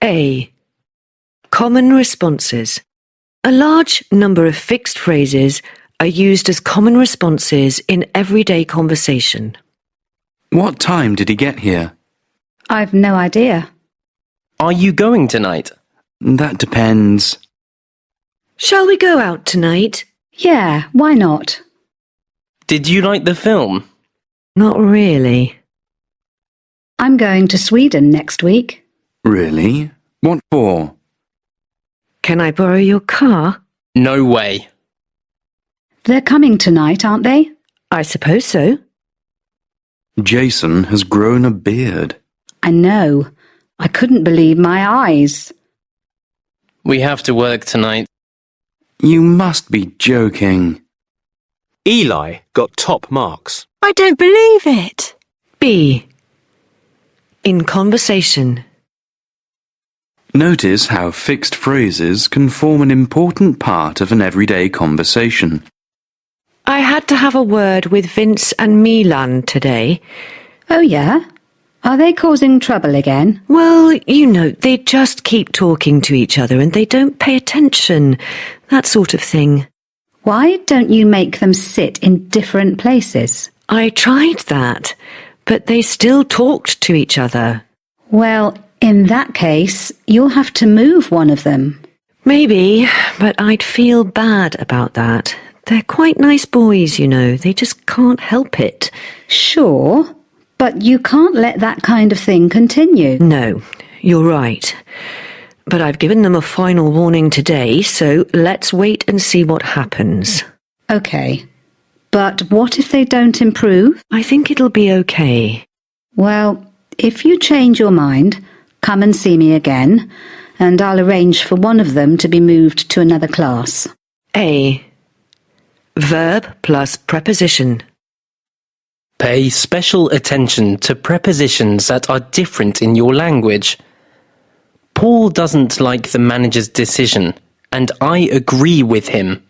A. Common responses. A large number of fixed phrases are used as common responses in everyday conversation. What time did he get here? I've no idea. Are you going tonight? That depends. Shall we go out tonight? Yeah, why not? Did you like the film? Not really. I'm going to Sweden next week. Really? What for? Can I borrow your car? No way. They're coming tonight, aren't they? I suppose so. Jason has grown a beard. I know. I couldn't believe my eyes. We have to work tonight. You must be joking. Eli got top marks. I don't believe it. B. In conversation. Notice how fixed phrases can form an important part of an everyday conversation. I had to have a word with Vince and Milan today. Oh, yeah? Are they causing trouble again? Well, you know, they just keep talking to each other and they don't pay attention. That sort of thing. Why don't you make them sit in different places? I tried that, but they still talked to each other. Well, in that case, you'll have to move one of them. Maybe, but I'd feel bad about that. They're quite nice boys, you know. They just can't help it. Sure, but you can't let that kind of thing continue. No, you're right. But I've given them a final warning today, so let's wait and see what happens. OK. But what if they don't improve? I think it'll be okay. Well, if you change your mind, come and see me again, and I'll arrange for one of them to be moved to another class. A. Verb plus preposition. Pay special attention to prepositions that are different in your language. Paul doesn't like the manager's decision, and I agree with him.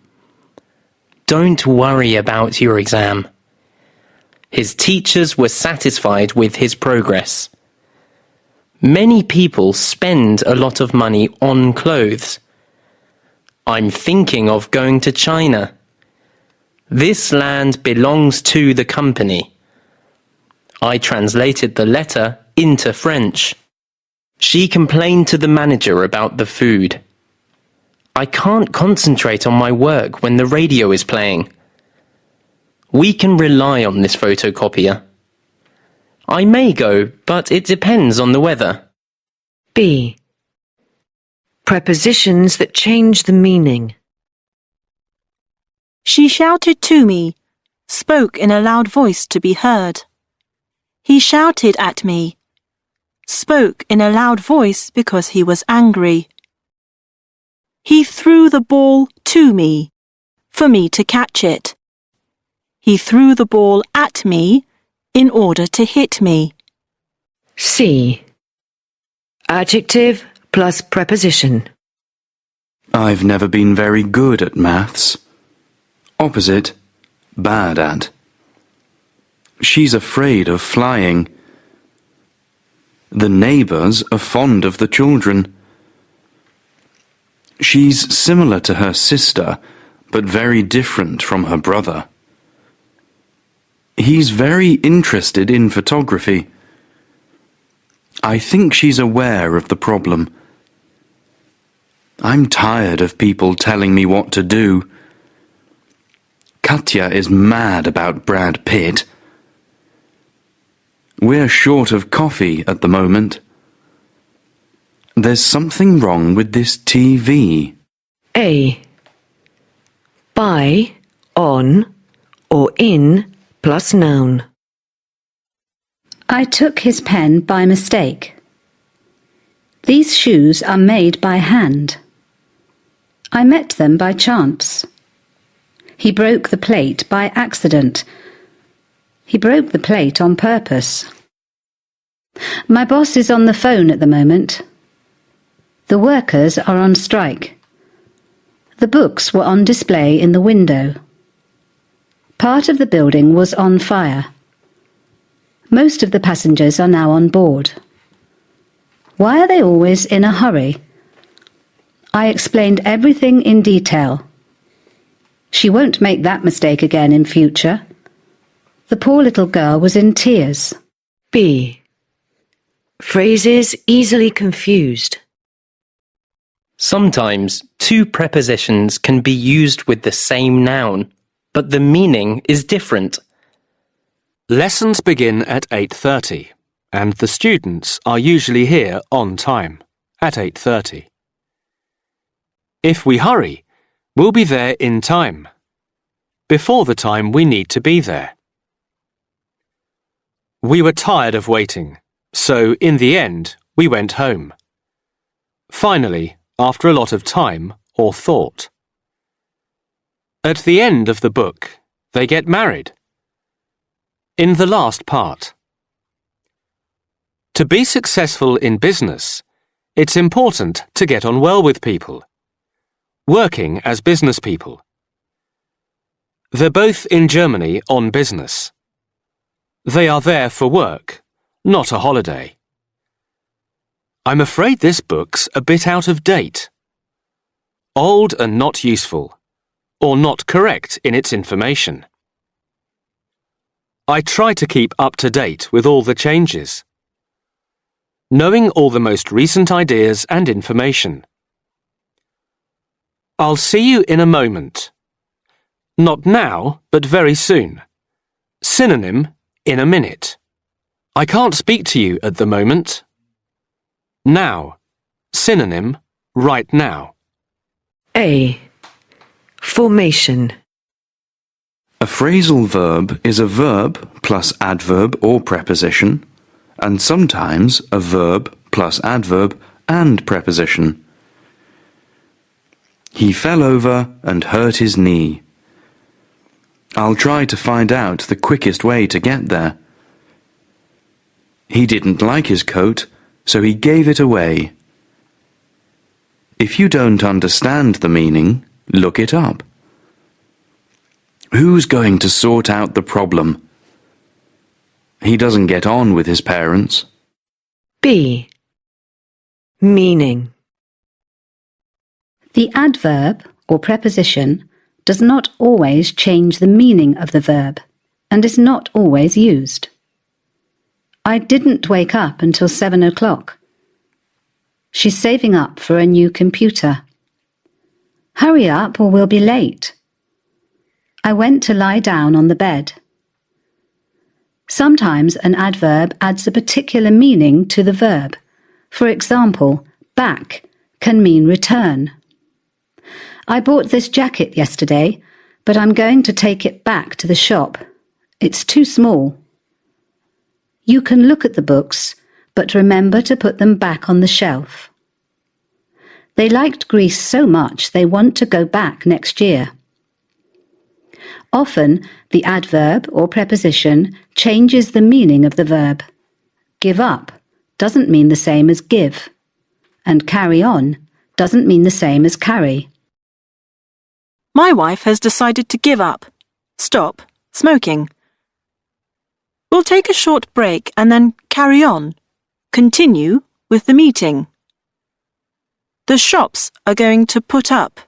Don't worry about your exam. His teachers were satisfied with his progress. Many people spend a lot of money on clothes. I'm thinking of going to China. This land belongs to the company. I translated the letter into French. She complained to the manager about the food. I can't concentrate on my work when the radio is playing. We can rely on this photocopier. I may go, but it depends on the weather. B. Prepositions that change the meaning. She shouted to me, spoke in a loud voice to be heard. He shouted at me, spoke in a loud voice because he was angry. He threw the ball to me, for me to catch it. He threw the ball at me in order to hit me. C. Adjective plus preposition. I've never been very good at maths. Opposite, bad at. She's afraid of flying. The neighbours are fond of the children. She's similar to her sister, but very different from her brother. He's very interested in photography. I think she's aware of the problem. I'm tired of people telling me what to do. Katya is mad about Brad Pitt. We're short of coffee at the moment. There's something wrong with this TV. A. By, on, or in plus noun. I took his pen by mistake. These shoes are made by hand. I met them by chance. He broke the plate by accident. He broke the plate on purpose. My boss is on the phone at the moment. The workers are on strike. The books were on display in the window. Part of the building was on fire. Most of the passengers are now on board. Why are they always in a hurry? I explained everything in detail. She won't make that mistake again in future. The poor little girl was in tears. B. Phrases easily confused. Sometimes two prepositions can be used with the same noun, but the meaning is different. Lessons begin at 8:30, and the students are usually here on time, at 8:30. If we hurry, we'll be there in time, before the time we need to be there. We were tired of waiting, so in the end, we went home. Finally, after a lot of time or thought. At the end of the book, they get married. In the last part. To be successful in business, it's important to get on well with people. Working as business people. They're both in Germany on business. They are there for work, not a holiday. I'm afraid this book's a bit out of date. Old and not useful, or not correct in its information. I try to keep up to date with all the changes. Knowing all the most recent ideas and information. I'll see you in a moment. Not now, but very soon. Synonym, in a minute. I can't speak to you at the moment. Now. Synonym, right now. A. Formation. A phrasal verb is a verb plus adverb or preposition, and sometimes a verb plus adverb and preposition. He fell over and hurt his knee. I'll try to find out the quickest way to get there. He didn't like his coat, so he gave it away. If you don't understand the meaning, look it up. Who's going to sort out the problem? He doesn't get on with his parents. B. Meaning. The adverb or preposition does not always change the meaning of the verb and is not always used. I didn't wake up until 7 o'clock. She's saving up for a new computer. Hurry up or we'll be late. I went to lie down on the bed. Sometimes an adverb adds a particular meaning to the verb. For example, back can mean return. I bought this jacket yesterday, but I'm going to take it back to the shop. It's too small. You can look at the books, but remember to put them back on the shelf. They liked Greece so much they want to go back next year. Often, the adverb or preposition changes the meaning of the verb. Give up doesn't mean the same as give, and carry on doesn't mean the same as carry. My wife has decided to give up, stop, smoking. We'll take a short break and then carry on, continue with the meeting. The shops are going to put up,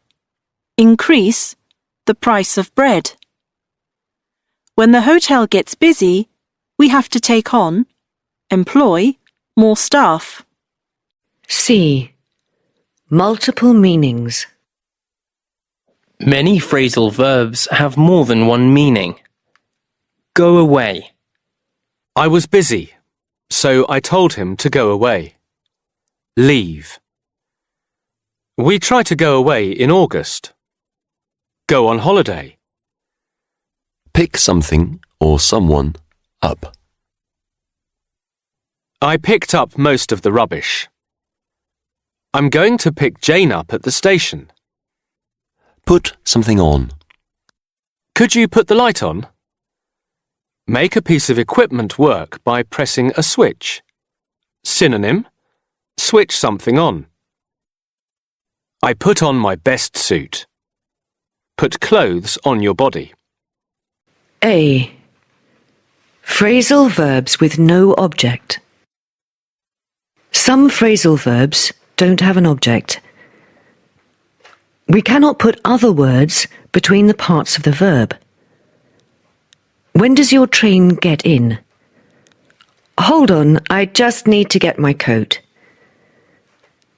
increase the price of bread. When the hotel gets busy, we have to take on, employ, more staff. C. Multiple meanings. Many phrasal verbs have more than one meaning. Go away. I was busy, so I told him to go away. Leave. We try to go away in August. Go on holiday. Pick something or someone up. I picked up most of the rubbish. I'm going to pick Jane up at the station. Put something on. Could you put the light on? Make a piece of equipment work by pressing a switch. Synonym, switch something on. I put on my best suit. Put clothes on your body. A. Phrasal verbs with no object. Some phrasal verbs don't have an object. We cannot put other words between the parts of the verb. When does your train get in? Hold on, I just need to get my coat.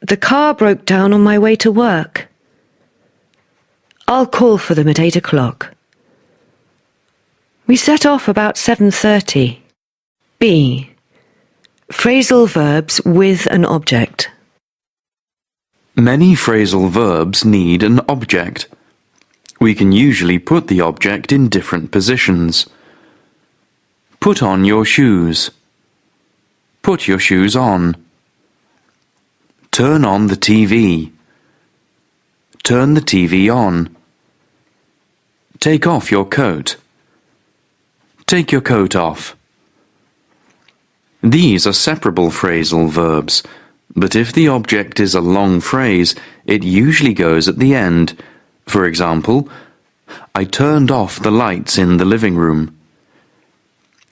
The car broke down on my way to work. I'll call for them at 8 o'clock. We set off about 7:30. B. Phrasal verbs with an object. Many phrasal verbs need an object. We can usually put the object in different positions. Put on your shoes. Put your shoes on. Turn on the TV. Turn the TV on. Take off your coat. Take your coat off. These are separable phrasal verbs, but if the object is a long phrase, it usually goes at the end. For example, I turned off the lights in the living room.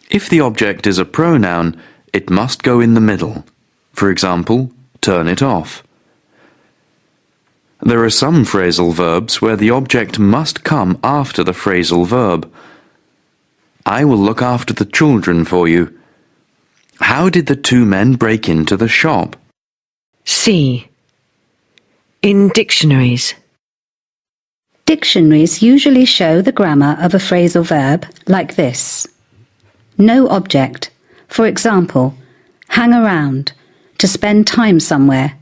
If the object is a pronoun, it must go in the middle. For example, turn it off. There are some phrasal verbs where the object must come after the phrasal verb. I will look after the children for you. How did the two men break into the shop? C. In dictionaries. Dictionaries usually show the grammar of a phrasal verb like this. No object. For example, hang around, to spend time somewhere,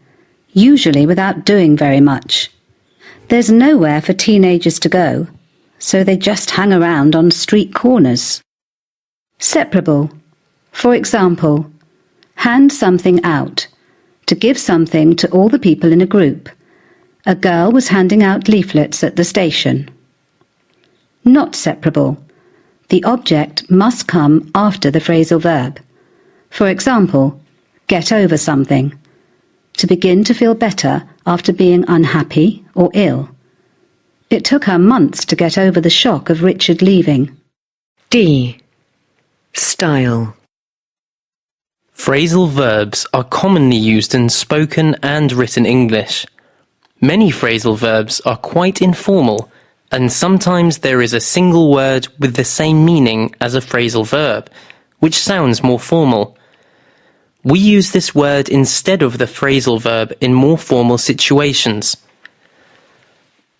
usually without doing very much. There's nowhere for teenagers to go, so they just hang around on street corners. Separable. For example, hand something out, to give something to all the people in a group. A girl was handing out leaflets at the station. Not separable. The object must come after the phrasal verb. For example, get over something, to begin to feel better after being unhappy or ill. It took her months to get over the shock of Richard leaving. D. Style. Phrasal verbs are commonly used in spoken and written English. Many phrasal verbs are quite informal, and sometimes there is a single word with the same meaning as a phrasal verb, which sounds more formal. We use this word instead of the phrasal verb in more formal situations.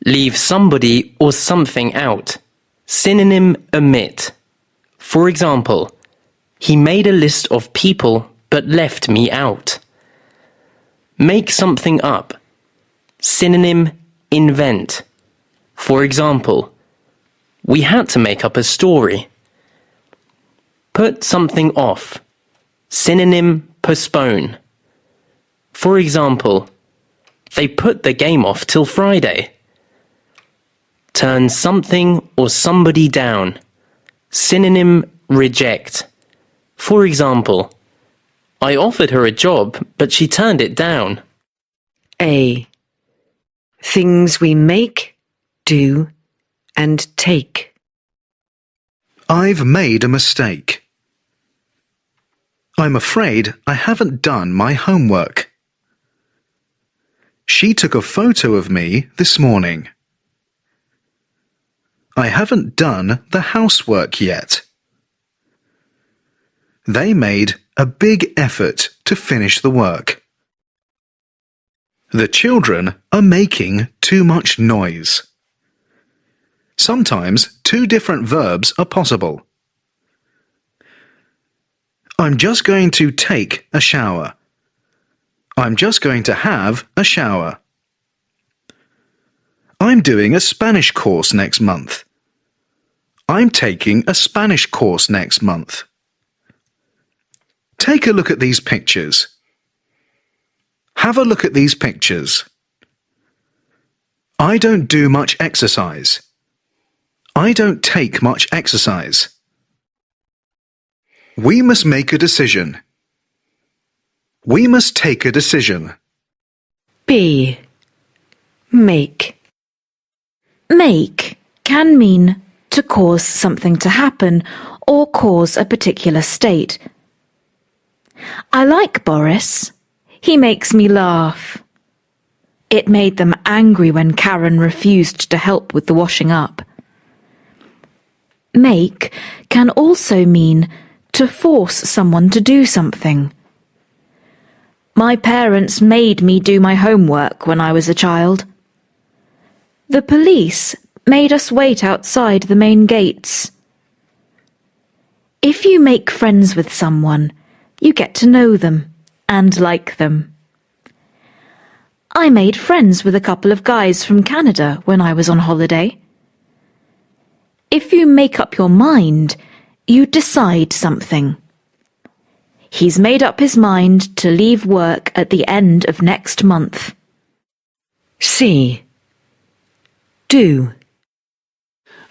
Leave somebody or something out. Synonym omit. For example, he made a list of people but left me out. Make something up. Synonym invent. For example, we had to make up a story. Put something off. Synonym postpone. For example, they put the game off till Friday. Turn something or somebody down. Synonym reject. For example, I offered her a job, but she turned it down. A. Things we make, do, and take. I've made a mistake. I'm afraid I haven't done my homework. She took a photo of me this morning. I haven't done the housework yet. They made a big effort to finish the work. The children are making too much noise. Sometimes two different verbs are possible. I'm just going to take a shower. I'm just going to have a shower. I'm doing a Spanish course next month. I'm taking a Spanish course next month. Take a look at these pictures. Have a look at these pictures. I don't do much exercise. I don't take much exercise. We must make a decision. We must take a decision. B. Make. Make can mean to cause something to happen or cause a particular state. I like Boris. He makes me laugh. It made them angry when Karen refused to help with the washing up. Make can also mean to force someone to do something. My parents made me do my homework when I was a child. The police made us wait outside the main gates. If you make friends with someone, you get to know them and like them. I made friends with a couple of guys from Canada when I was on holiday. If you make up your mind, you decide something. He's made up his mind to leave work at the end of next month. C. Do.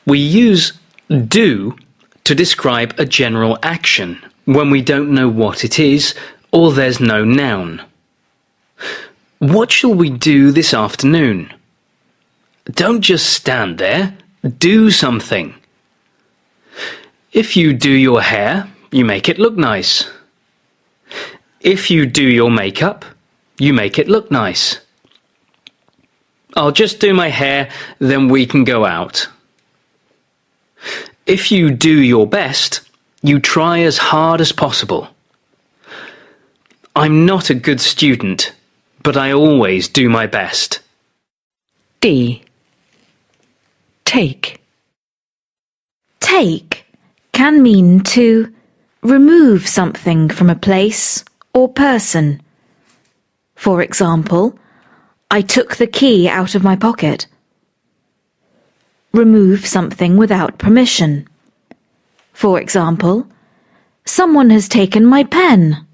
We use do to describe a general action when we don't know what it is or there's no noun. What shall we do this afternoon? Don't just stand there. Do something. If you do your hair, you make it look nice. If you do your makeup, you make it look nice. I'll just do my hair, then we can go out. If you do your best, you try as hard as possible. I'm not a good student, but I always do my best. D. Take. Take can mean to remove something from a place or person. For example, I took the key out of my pocket. Remove something without permission. For example, someone has taken my pen.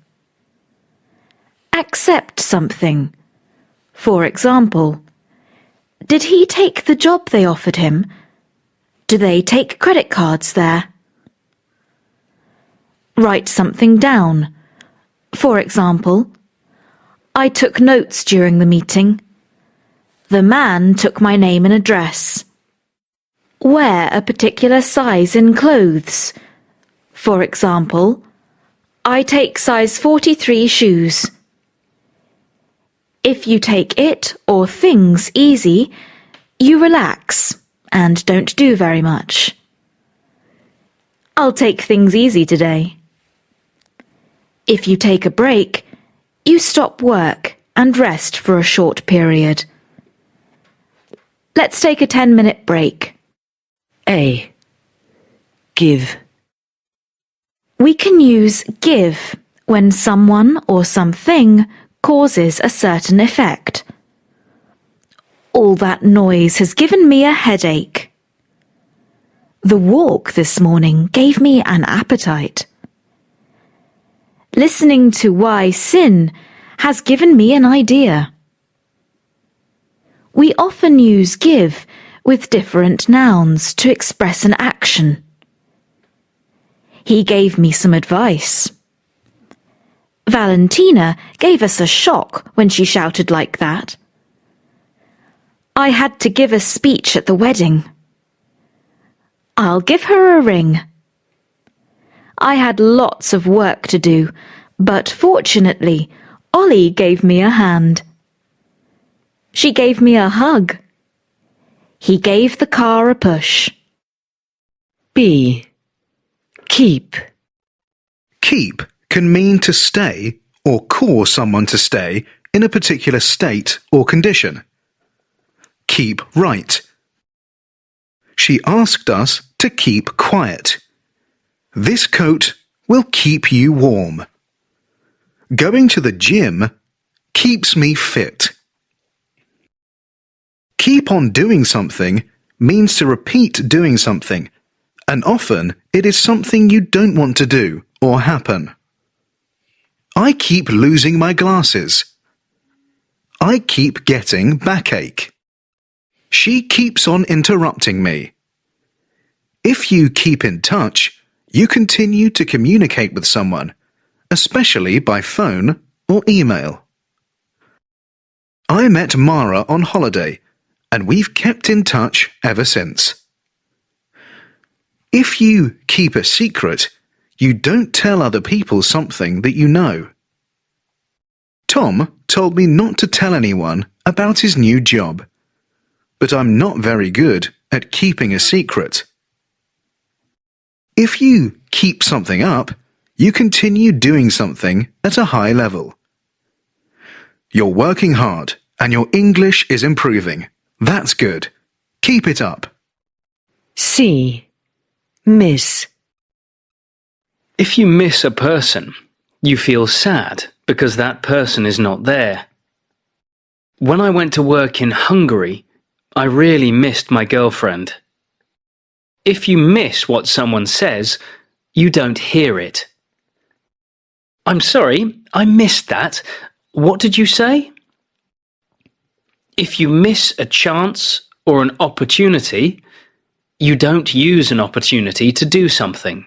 Accept something. For example, did he take the job they offered him? Do they take credit cards there? Write something down. For example, I took notes during the meeting. The man took my name and address. Wear a particular size in clothes. For example, I take size 43 shoes. If you take it or things easy, you relax and don't do very much. I'll take things easy today. If you take a break, you stop work and rest for a short period. Let's take a 10-minute break. A. Give. We can use give when someone or something causes a certain effect. All that noise has given me a headache. The walk this morning gave me an appetite. Listening to Why Sin has given me an idea. We often use give with different nouns to express an action. He gave me some advice. Valentina gave us a shock when she shouted like that. I had to give a speech at the wedding. I'll give her a ring. I had lots of work to do, but fortunately, Ollie gave me a hand. She gave me a hug. He gave the car a push. B. Keep. Keep can mean to stay or cause someone to stay in a particular state or condition. Keep right. She asked us to keep quiet. This coat will keep you warm. Going to the gym keeps me fit. Keep on doing something means to repeat doing something, and often it is something you don't want to do or happen. I keep losing my glasses. I keep getting backache. She keeps on interrupting me. If you keep in touch, you continue to communicate with someone, especially by phone or email. I met Mara on holiday, and we've kept in touch ever since. If you keep a secret, you don't tell other people something that you know. Tom told me not to tell anyone about his new job, but I'm not very good at keeping a secret. If you keep something up, you continue doing something at a high level. You're working hard and your English is improving. That's good. Keep it up. C. Miss. If you miss a person, you feel sad because that person is not there. When I went to work in Hungary, I really missed my girlfriend. If you miss what someone says, you don't hear it. I'm sorry, I missed that. What did you say? If you miss a chance or an opportunity, you don't use an opportunity to do something.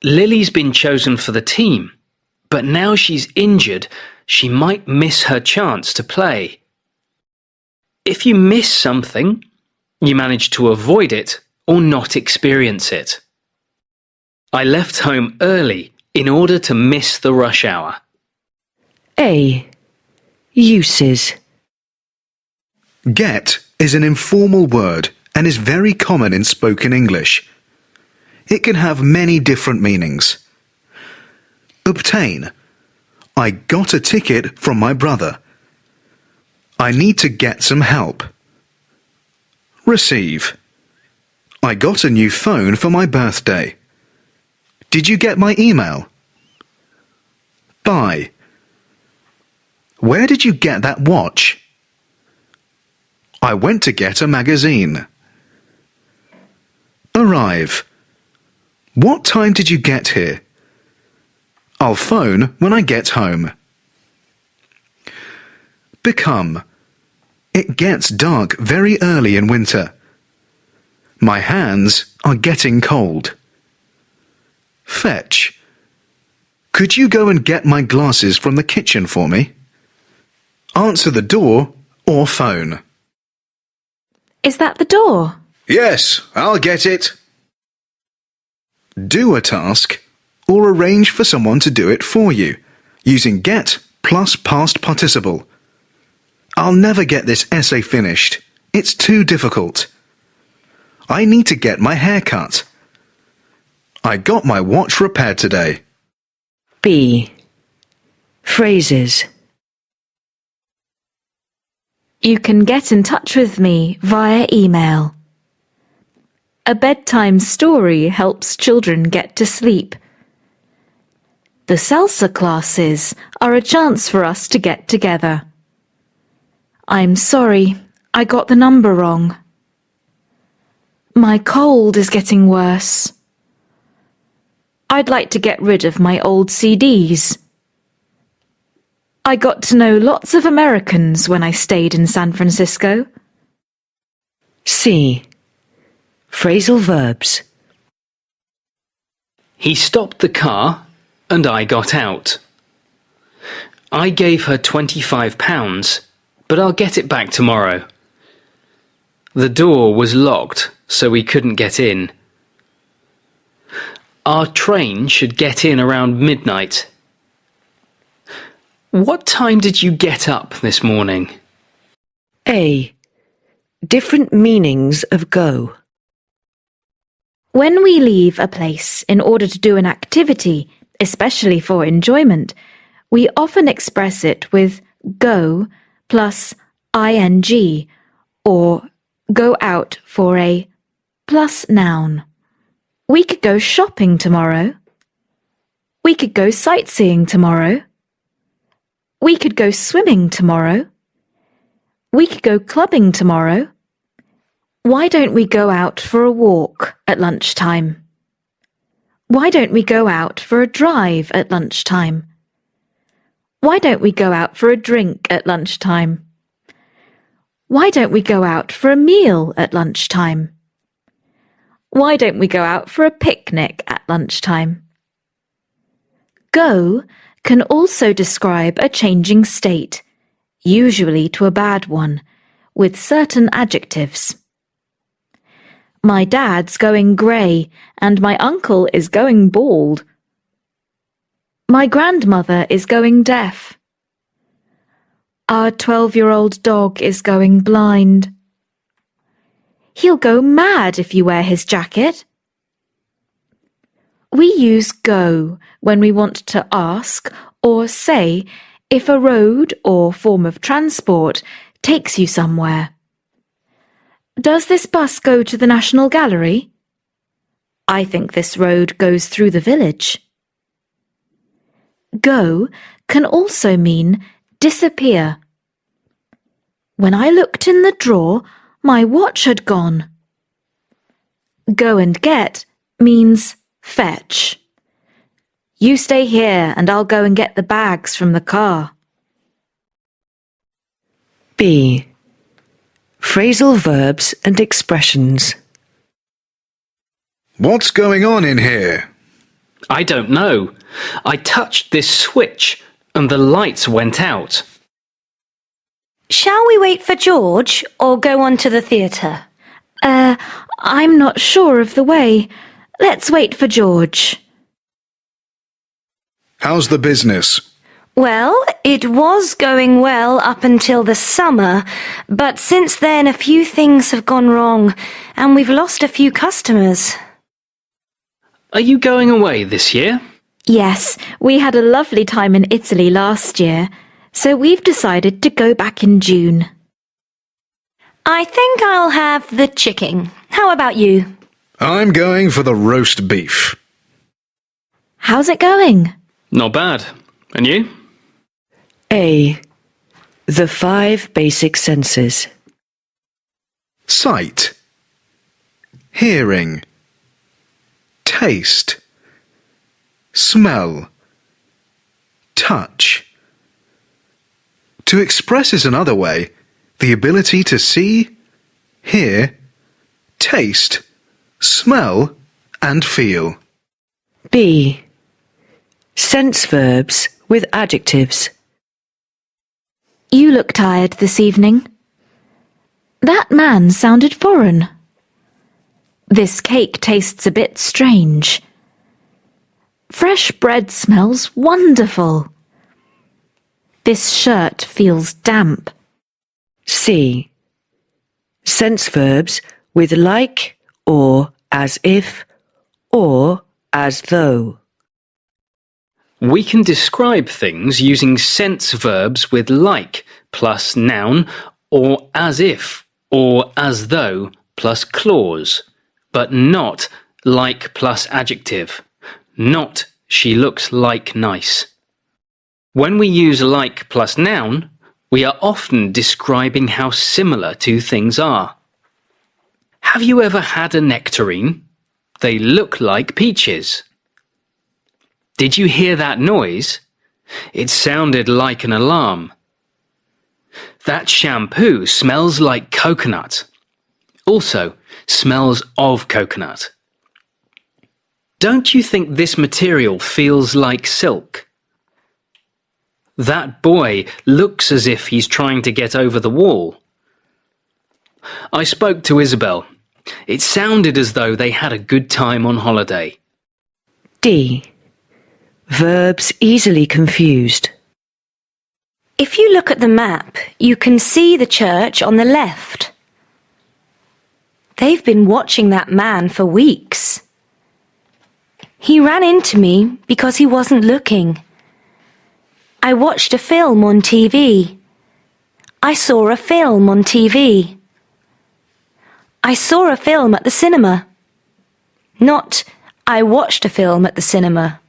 Lily's been chosen for the team, but now she's injured, she might miss her chance to play. If you miss something, you manage to avoid it or not experience it. I left home early in order to miss the rush hour. A. Uses. Get is an informal word and is very common in spoken English. It can have many different meanings. Obtain. I got a ticket from my brother. I need to get some help. Receive. I got a new phone for my birthday. Did you get my email? Buy. Where did you get that watch? I went to get a magazine. Arrive. What time did you get here? I'll phone when I get home. Become. It gets dark very early in winter. My hands are getting cold. Fetch. Could you go and get my glasses from the kitchen for me? Answer the door or phone. Is that the door? Yes, I'll get it. Do a task or arrange for someone to do it for you using get plus past participle. I'll never get this essay finished. It's too difficult. I need to get my hair cut. I got my watch repaired today. B. Phrases. You can get in touch with me via email. A bedtime story helps children get to sleep. The salsa classes are a chance for us to get together. I'm sorry, I got the number wrong. My cold is getting worse. I'd like to get rid of my old CDs. I got to know lots of Americans when I stayed in San Francisco. C. Phrasal verbs. He stopped the car and I got out. I gave her £25, but I'll get it back tomorrow. The door was locked, so we couldn't get in. Our train should get in around midnight. What time did you get up this morning? A. Different meanings of go. When we leave a place in order to do an activity, especially for enjoyment, we often express it with go plus ing or go out for a plus noun. We could go shopping tomorrow. We could go sightseeing tomorrow. We could go swimming tomorrow. We could go clubbing tomorrow. Why don't we go out for a walk at lunchtime? Why don't we go out for a drive at lunchtime? Why don't we go out for a drink at lunchtime? Why don't we go out for a meal at lunchtime? Why don't we go out for a picnic at lunchtime? Go can also describe a changing state, usually to a bad one, with certain adjectives. My dad's going grey and my uncle is going bald. My grandmother is going deaf. Our 12-year-old dog is going blind. He'll go mad if you wear his jacket. We use go when we want to ask or say if a road or form of transport takes you somewhere. Does this bus go to the National Gallery? I think this road goes through the village. Go can also mean disappear. When I looked in the drawer, my watch had gone. Go and get means fetch. You stay here and I'll go and get the bags from the car. B. Phrasal verbs and expressions. What's going on in here? I don't know. I touched this switch and the lights went out. Shall we wait for George or go on to the theatre? I'm not sure of the way. Let's wait for George. How's the business? Well, it was going well up until the summer, but since then a few things have gone wrong and we've lost a few customers. Are you going away this year? Yes, we had a lovely time in Italy last year, so we've decided to go back in June. I think I'll have the chicken. How about you? I'm going for the roast beef. How's it going? Not bad. And you? A. The 5 basic senses. Sight, hearing, taste, smell, touch. To express it another way, the ability to see, hear, taste, smell and feel. B. Sense verbs with adjectives. You look tired this evening. That man sounded foreign. This cake tastes a bit strange. Fresh bread smells wonderful. This shirt feels damp. C. Sense verbs with like or as if or as though. We can describe things using sense verbs with like plus noun or as if or as though plus clause, but not like plus adjective, not she looks like nice. When we use like plus noun, we are often describing how similar two things are. Have you ever had a nectarine? They look like peaches. Did you hear that noise? It sounded like an alarm. That shampoo smells like coconut. Also, smells of coconut. Don't you think this material feels like silk? That boy looks as if he's trying to get over the wall. I spoke to Isabel. It sounded as though they had a good time on holiday. D. Verbs easily confused. If you look at the map, you can see the church on the left. They've been watching that man for weeks. He ran into me because he wasn't looking. I watched a film on TV. I saw a film on TV. I saw a film at the cinema. Not, I watched a film at the cinema.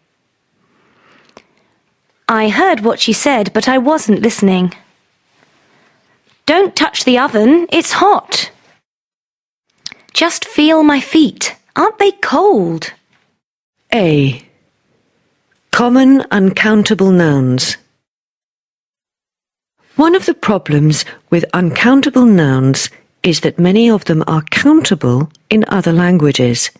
I heard what she said, but I wasn't listening. Don't touch the oven, it's hot. Just feel my feet. Aren't they cold? A. Common uncountable nouns. One of the problems with uncountable nouns is that many of them are countable in other languages.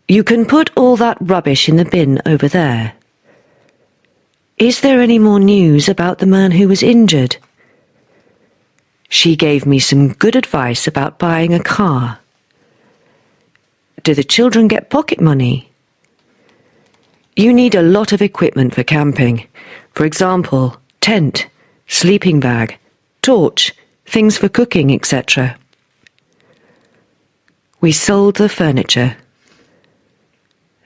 You can put all that rubbish in the bin over there. Is there any more news about the man who was injured? She gave me some good advice about buying a car. Do the children get pocket money? You need a lot of equipment for camping. For example, tent, sleeping bag, torch, things for cooking, etc. We sold the furniture.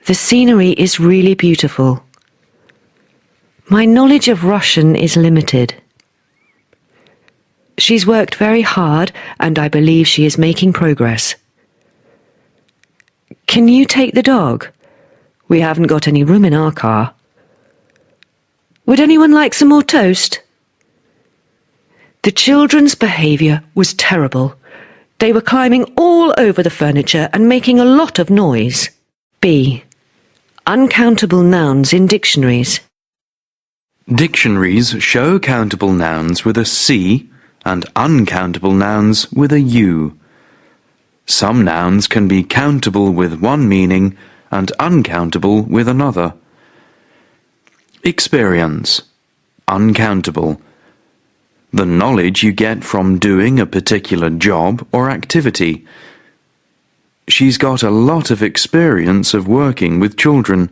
The scenery is really beautiful. My knowledge of Russian is limited. She's worked very hard and I believe she is making progress. Can you take the dog? We haven't got any room in our car. Would anyone like some more toast? The children's behaviour was terrible. They were climbing all over the furniture and making a lot of noise. B. Uncountable nouns in dictionaries. Dictionaries show countable nouns with a C and uncountable nouns with a U. Some nouns can be countable with one meaning and uncountable with another. Experience. Uncountable. The knowledge you get from doing a particular job or activity. She's got a lot of experience of working with children.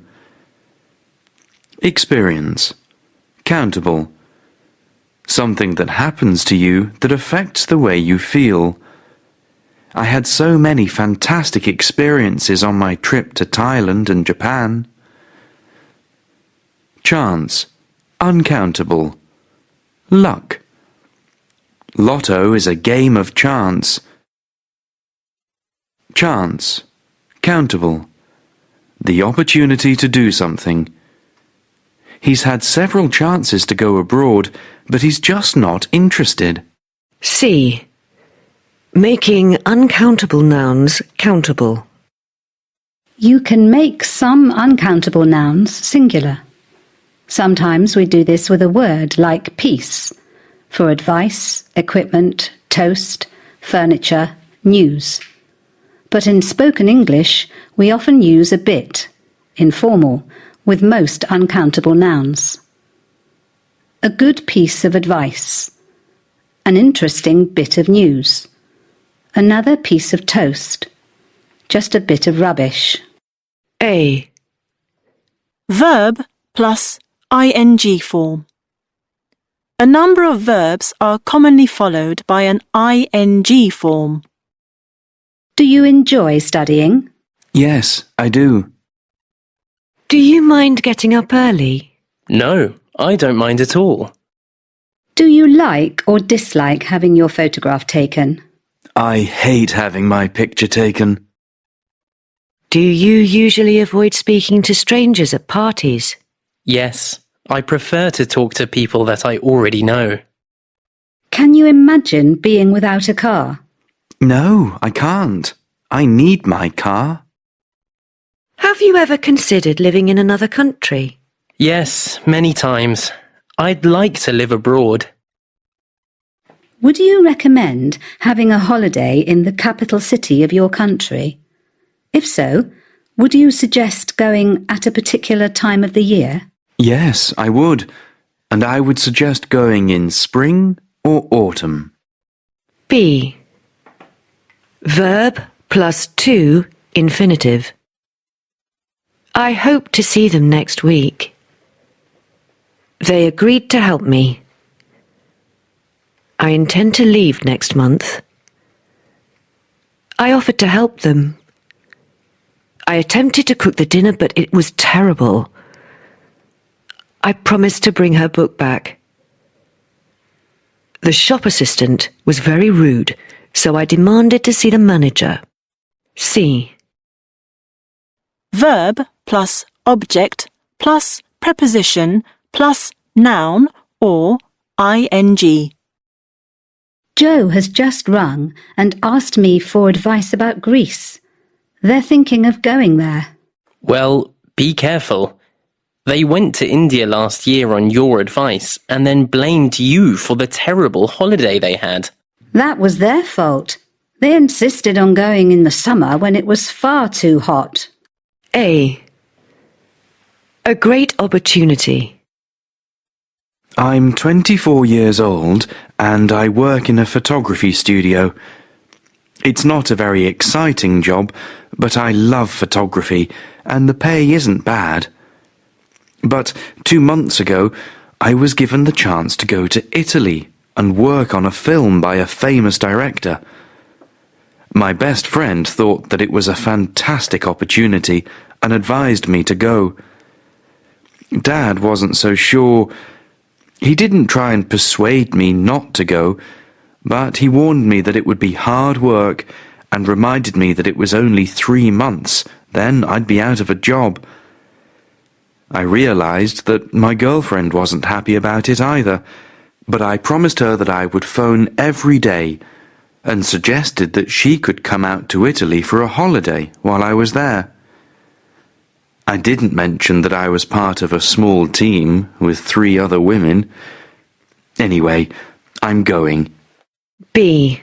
Experience. Countable. Something that happens to you that affects the way you feel. I had so many fantastic experiences on my trip to Thailand and Japan. Chance. Uncountable. Luck. Lotto is a game of chance. Chance. Countable. The opportunity to do something. He's had several chances to go abroad, but he's just not interested. C. Making uncountable nouns countable. You can make some uncountable nouns singular. Sometimes we do this with a word like peace, for advice, equipment, toast, furniture, news. But in spoken English, we often use a bit, informal, with most uncountable nouns. A good piece of advice. An interesting bit of news. Another piece of toast. Just a bit of rubbish. A. Verb plus ing form. A number of verbs are commonly followed by an ing form. Do you enjoy studying? Yes, I do. Do you mind getting up early? No, I don't mind at all. Do you like or dislike having your photograph taken? I hate having my picture taken. Do you usually avoid speaking to strangers at parties? Yes, I prefer to talk to people that I already know. Can you imagine being without a car? No, I can't. I need my car. Have you ever considered living in another country? Yes, many times. I'd like to live abroad. Would you recommend having a holiday in the capital city of your country? If so, would you suggest going at a particular time of the year? Yes, I would. And I would suggest going in spring or autumn. B. Verb plus to infinitive. I hope to see them next week. They agreed to help me. I intend to leave next month. I offered to help them. I attempted to cook the dinner, but it was terrible. I promised to bring her book back. The shop assistant was very rude, so I demanded to see the manager. C. Verb plus object plus preposition plus noun or ing. Joe has just rung and asked me for advice about Greece. They're thinking of going there. Well, be careful. They went to India last year on your advice and then blamed you for the terrible holiday they had. That was their fault. They insisted on going in the summer when it was far too hot. A. A great opportunity. I'm 24 years old and I work in a photography studio. It's not a very exciting job, but I love photography and the pay isn't bad. But 2 months ago, I was given the chance to go to Italy and work on a film by a famous director. My best friend thought that it was a fantastic opportunity and advised me to go. Dad wasn't so sure. He didn't try and persuade me not to go, but he warned me that it would be hard work and reminded me that it was only 3 months, then I'd be out of a job. I realized that my girlfriend wasn't happy about it either, but I promised her that I would phone every day and suggested that she could come out to Italy for a holiday while I was there. I didn't mention that I was part of a small team with 3 other women. Anyway, I'm going. B.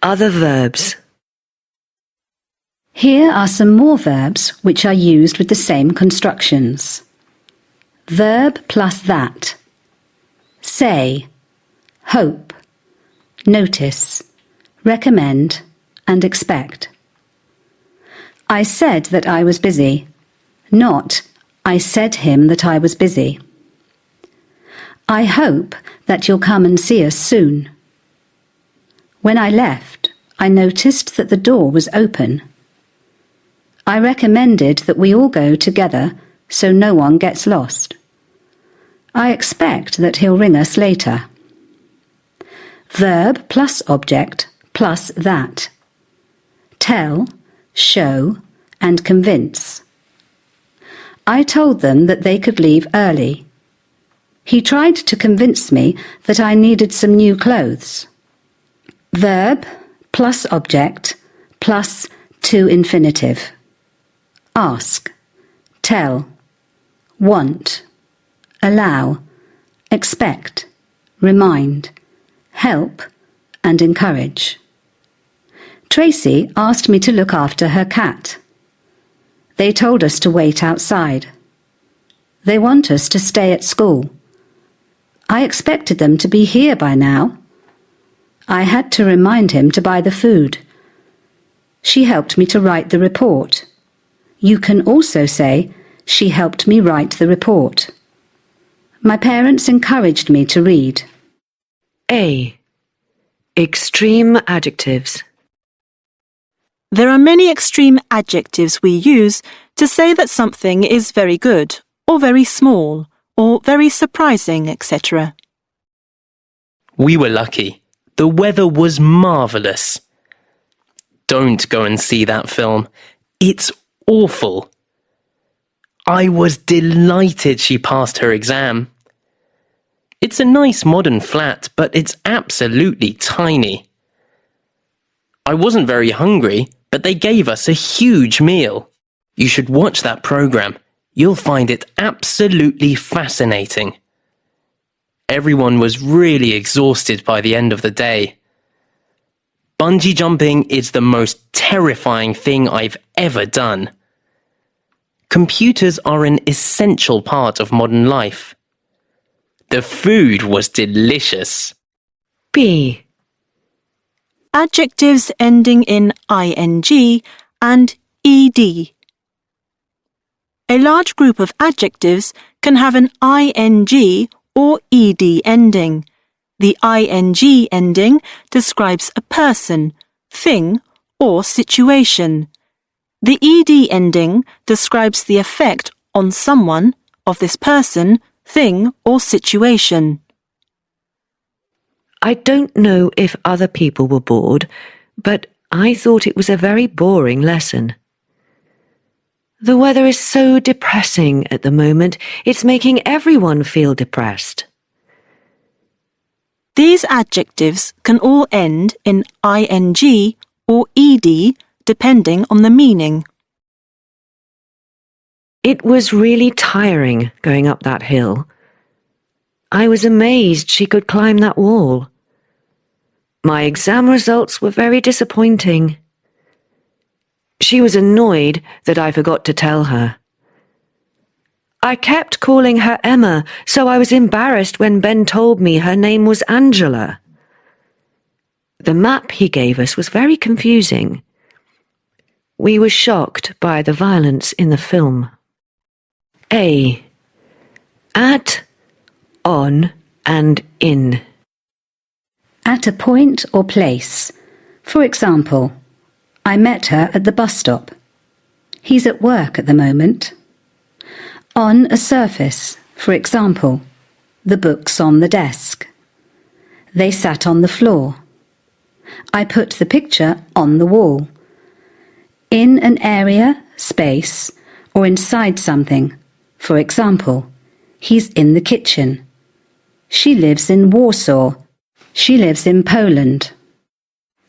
Other verbs. Here are some more verbs which are used with the same constructions. Verb plus that. Say, hope, notice, recommend, and expect. I said that I was busy, not I said him that I was busy. I hope that you'll come and see us soon. When I left, I noticed that the door was open. I recommended that we all go together so no one gets lost. I expect that he'll ring us later. Verb plus object plus that. Tell, show, and convince. I told them that they could leave early. He tried to convince me that I needed some new clothes. Verb plus object plus to infinitive. Ask, tell, want, allow, expect, remind, help, and encourage. Tracy asked me to look after her cat. They told us to wait outside. They want us to stay at school. I expected them to be here by now. I had to remind him to buy the food. She helped me to write the report. You can also say, she helped me write the report. My parents encouraged me to read. A. Extreme adjectives. There are many extreme adjectives we use to say that something is very good, or very small, or very surprising, etc. We were lucky. The weather was marvellous. Don't go and see that film. It's awful. I was delighted she passed her exam. It's a nice modern flat, but it's absolutely tiny. I wasn't very hungry, but they gave us a huge meal. You should watch that programme. You'll find it absolutely fascinating. Everyone was really exhausted by the end of the day. Bungee jumping is the most terrifying thing I've ever done. Computers are an essential part of modern life. The food was delicious. B. Adjectives ending in ing and ed. A large group of adjectives can have an ing or ed ending. The ing ending describes a person, thing, or situation. The ed ending describes the effect on someone of this person, thing, or situation. I don't know if other people were bored, but I thought it was a very boring lesson. The weather is so depressing at the moment, it's making everyone feel depressed. These adjectives can all end in ing or ed depending on the meaning. It was really tiring going up that hill. I was amazed she could climb that wall. My exam results were very disappointing. She was annoyed that I forgot to tell her. I kept calling her Emma, so I was embarrassed when Ben told me her name was Angela. The map he gave us was very confusing. We were shocked by the violence in the film. A. At, on, and in. At a point or place. For example, I met her at the bus stop. He's at work at the moment. On a surface. For example, the books on the desk. They sat on the floor. I put the picture on the wall. In an area, space, or inside something. For example, he's in the kitchen. She lives in Warsaw. She lives in Poland.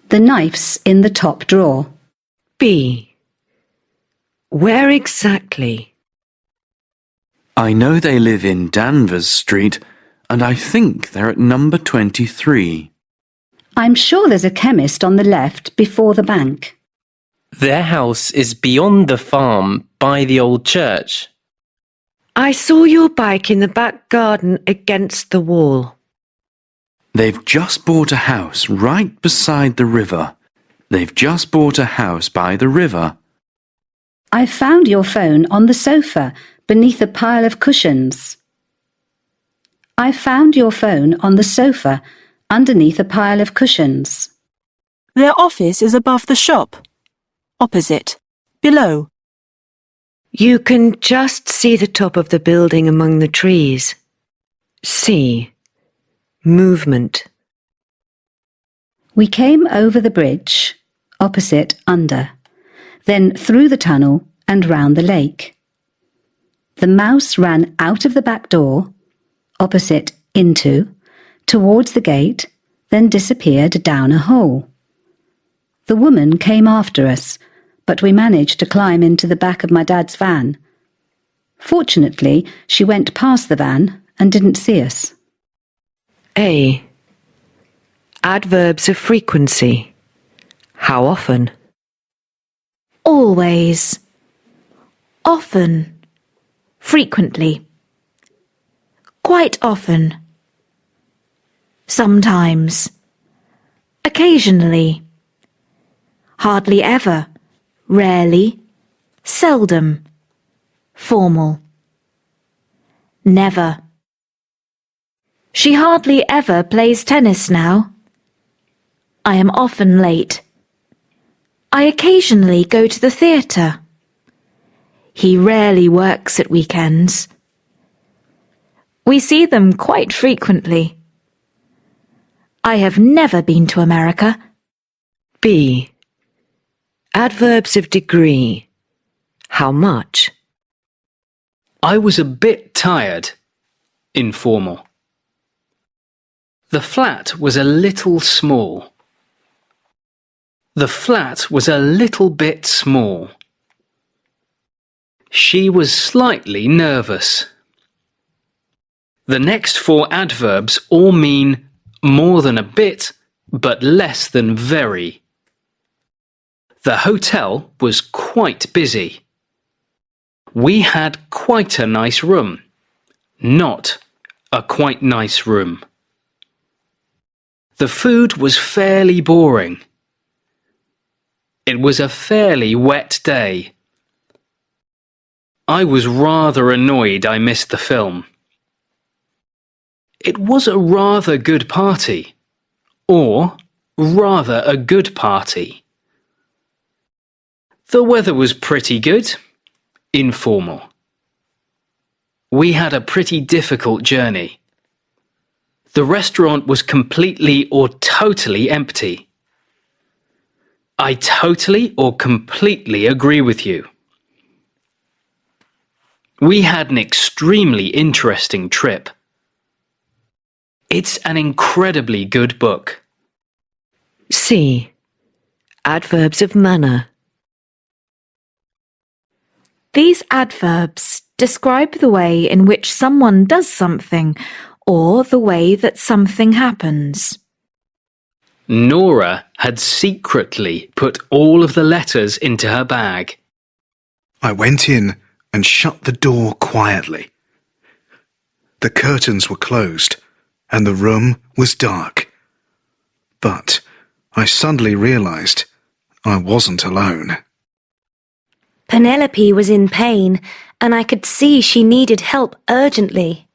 The knife's in the top drawer. B. Where exactly? I know they live in Danvers Street, and I think they're at number 23. I'm sure there's a chemist on the left before the bank. Their house is beyond the farm by the old church. I saw your bike in the back garden against the wall. They've just bought a house right beside the river. They've just bought a house by the river. I found your phone on the sofa beneath a pile of cushions. I found your phone on the sofa underneath a pile of cushions. Their office is above the shop. Opposite. Below. You can just see the top of the building among the trees. C. Movement. We came over the bridge, opposite under, then through the tunnel and round the lake. The mouse ran out of the back door, opposite into, towards the gate, then disappeared down a hole. The woman came after us, but we managed to climb into the back of my dad's van. Fortunately, she went past the van and didn't see us. A. Adverbs of frequency. How often? Always. Often. Frequently. Quite often. Sometimes. Occasionally. Hardly ever. Rarely. Seldom. Formal. Never. She hardly ever plays tennis now. I am often late. I occasionally go to the theatre. He rarely works at weekends. We see them quite frequently. I have never been to America. B. Adverbs of degree. How much? I was a bit tired. Informal. The flat was a little small. The flat was a little bit small. She was slightly nervous. The next four adverbs all mean more than a bit, but less than very. The hotel was quite busy. We had quite a nice room, not a quite nice room. The food was fairly boring. It was a fairly wet day. I was rather annoyed I missed the film. It was a rather good party, or rather a good party. The weather was pretty good. Informal. We had a pretty difficult journey. The restaurant was completely or totally empty. I totally or completely agree with you. We had an extremely interesting trip. It's an incredibly good book. C. Adverbs of manner. These adverbs describe the way in which someone does something or the way that something happens. Nora had secretly put all of the letters into her bag. I went in and shut the door quietly. The curtains were closed and the room was dark. But I suddenly realized I wasn't alone. Penelope was in pain, and I could see she needed help urgently.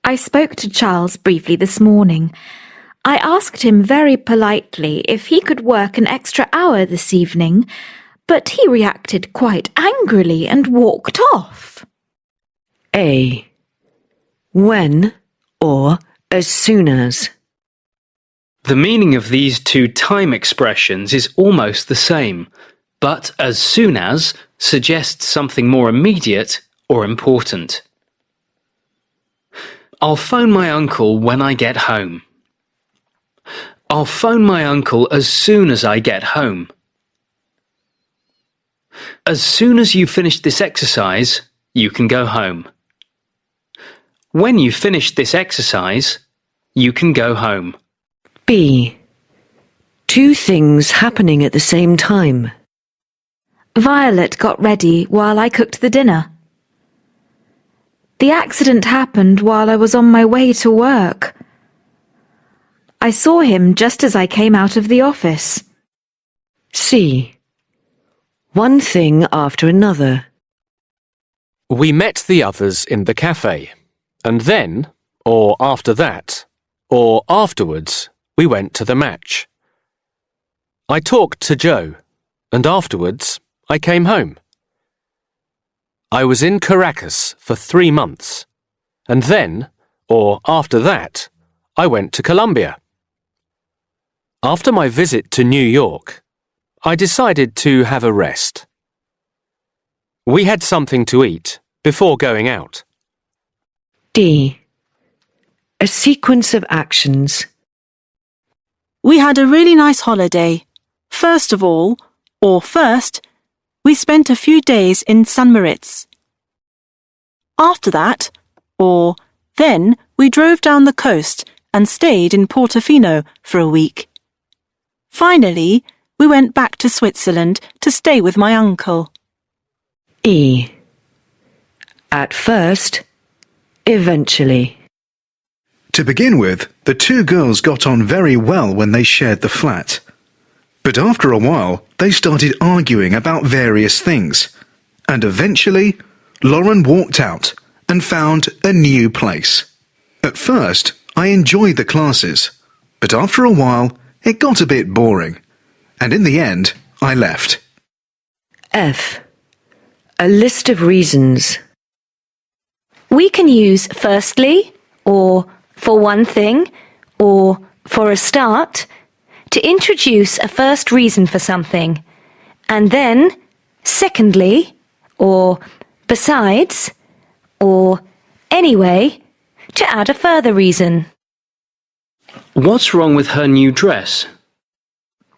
I spoke to Charles briefly this morning. I asked him very politely if he could work an extra hour this evening, but he reacted quite angrily and walked off. A. When or as soon as. The meaning of these two time expressions is almost the same, but as soon as suggests something more immediate or important. I'll phone my uncle when I get home. I'll phone my uncle as soon as I get home. As soon as you finish this exercise, you can go home. When you finish this exercise, you can go home. B. Two things happening at the same time. Violet got ready while I cooked the dinner. The accident happened while I was on my way to work. I saw him just as I came out of the office. C. One thing after another. We met the others in the cafe, and then, or after that, or afterwards, we went to the match. I talked to Joe, and afterwards, I came home. I was in Caracas for 3 months, and then, or after that, I went to Colombia. After my visit to New York, I decided to have a rest. We had something to eat before going out. D. A sequence of actions. We had a really nice holiday. First of all, or first, we spent a few days in San Moritz. After that, or then, we drove down the coast and stayed in Portofino for a week. Finally, we went back to Switzerland to stay with my uncle. E. At first, eventually. To begin with, the two girls got on very well when they shared the flat. But after a while, they started arguing about various things. And eventually, Lauren walked out and found a new place. At first, I enjoyed the classes, but after a while, it got a bit boring. And in the end, I left. F. A list of reasons. We can use firstly, or for one thing, or for a start, to introduce a first reason for something, and then secondly, or besides, or anyway, to add a further reason. What's wrong with her new dress?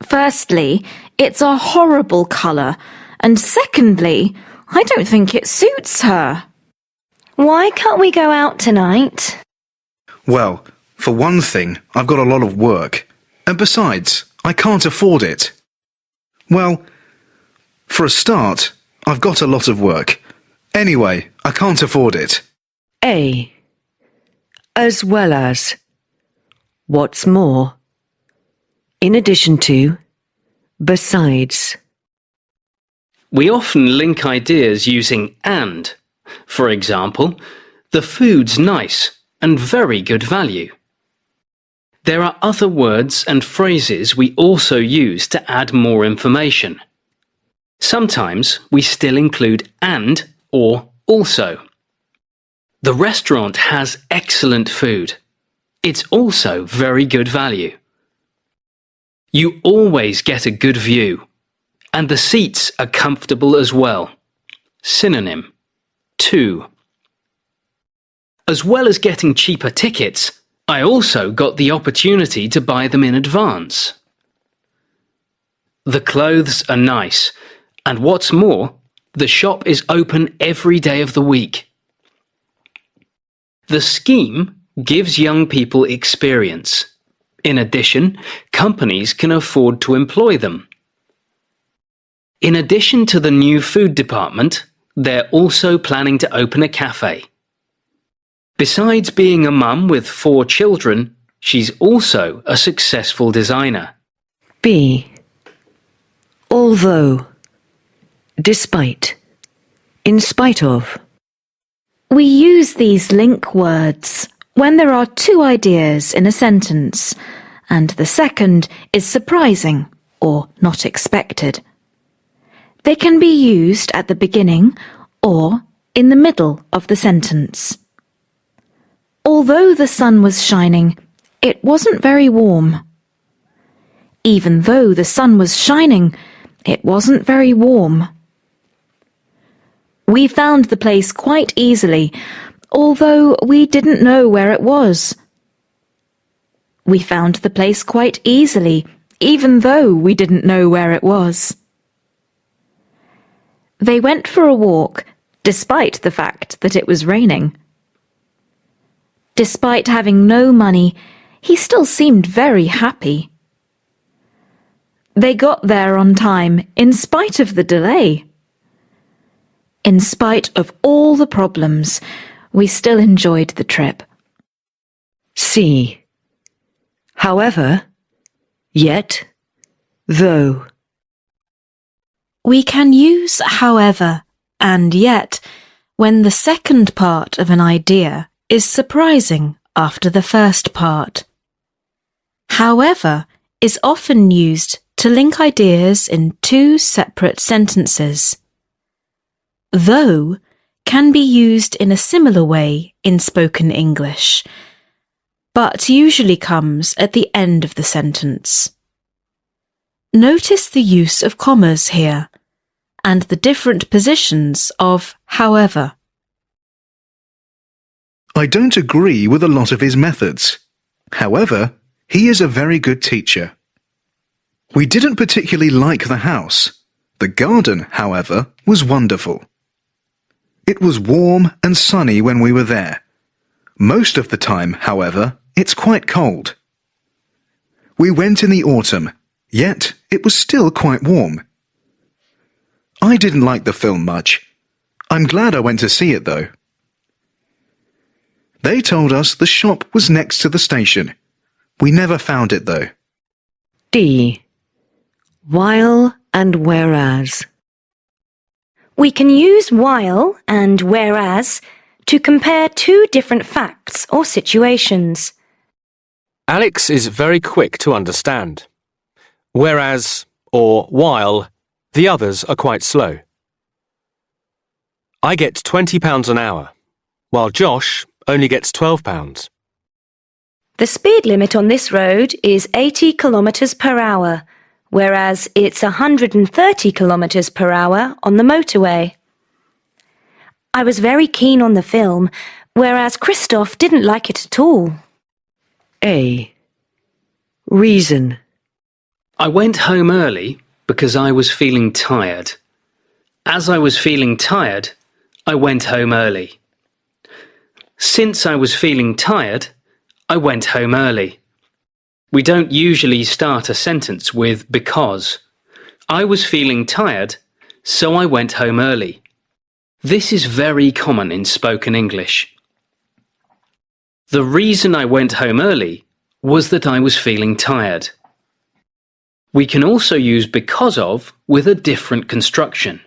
Firstly, it's a horrible colour, and secondly, I don't think it suits her. Why can't we go out tonight? Well, for one thing, I've got a lot of work. And besides, I can't afford it. Well, for a start, I've got a lot of work. Anyway, I can't afford it. A. As well as. What's more. In addition to. Besides. We often link ideas using and. For example, the food's nice and very good value. There are other words and phrases we also use to add more information. Sometimes we still include and or also. The restaurant has excellent food. It's also very good value. You always get a good view, and the seats are comfortable as well. Synonym, to. As well as getting cheaper tickets, I also got the opportunity to buy them in advance. The clothes are nice, and what's more, the shop is open every day of the week. The scheme gives young people experience. In addition, companies can afford to employ them. In addition to the new food department, they're also planning to open a cafe. Besides being a mum with 4 children, she's also a successful designer. B. Although. Despite. In spite of. We use these link words when there are two ideas in a sentence, and the second is surprising or not expected. They can be used at the beginning or in the middle of the sentence. Although the sun was shining, it wasn't very warm. Even though the sun was shining, it wasn't very warm. We found the place quite easily, although we didn't know where it was. We found the place quite easily, even though we didn't know where it was. They went for a walk, despite the fact that it was raining. Despite having no money, he still seemed very happy. They got there on time, in spite of the delay. In spite of all the problems, we still enjoyed the trip. C. However, yet, though. We can use however and yet when the second part of an idea is surprising after the first part. However is often used to link ideas in two separate sentences. Though can be used in a similar way in spoken English, but usually comes at the end of the sentence. Notice the use of commas here, and the different positions of however. I don't agree with a lot of his methods. However, he is a very good teacher. We didn't particularly like the house. The garden, however, was wonderful. It was warm and sunny when we were there. Most of the time, however, it's quite cold. We went in the autumn, yet it was still quite warm. I didn't like the film much. I'm glad I went to see it, though. They told us the shop was next to the station. We never found it, though. D. While and whereas. We can use while and whereas to compare two different facts or situations. Alex is very quick to understand. Whereas, or while, the others are quite slow. I get £20 an hour, while Josh only gets £12. The speed limit on this road is 80 kilometres per hour, whereas it's 130 kilometres per hour on the motorway. I was very keen on the film, whereas Christoph didn't like it at all. A. Reason. I went home early because I was feeling tired. As I was feeling tired, I went home early. Since I was feeling tired, I went home early. We don't usually start a sentence with because. I was feeling tired, so I went home early. This is very common in spoken English. The reason I went home early was that I was feeling tired. We can also use because of with a different construction.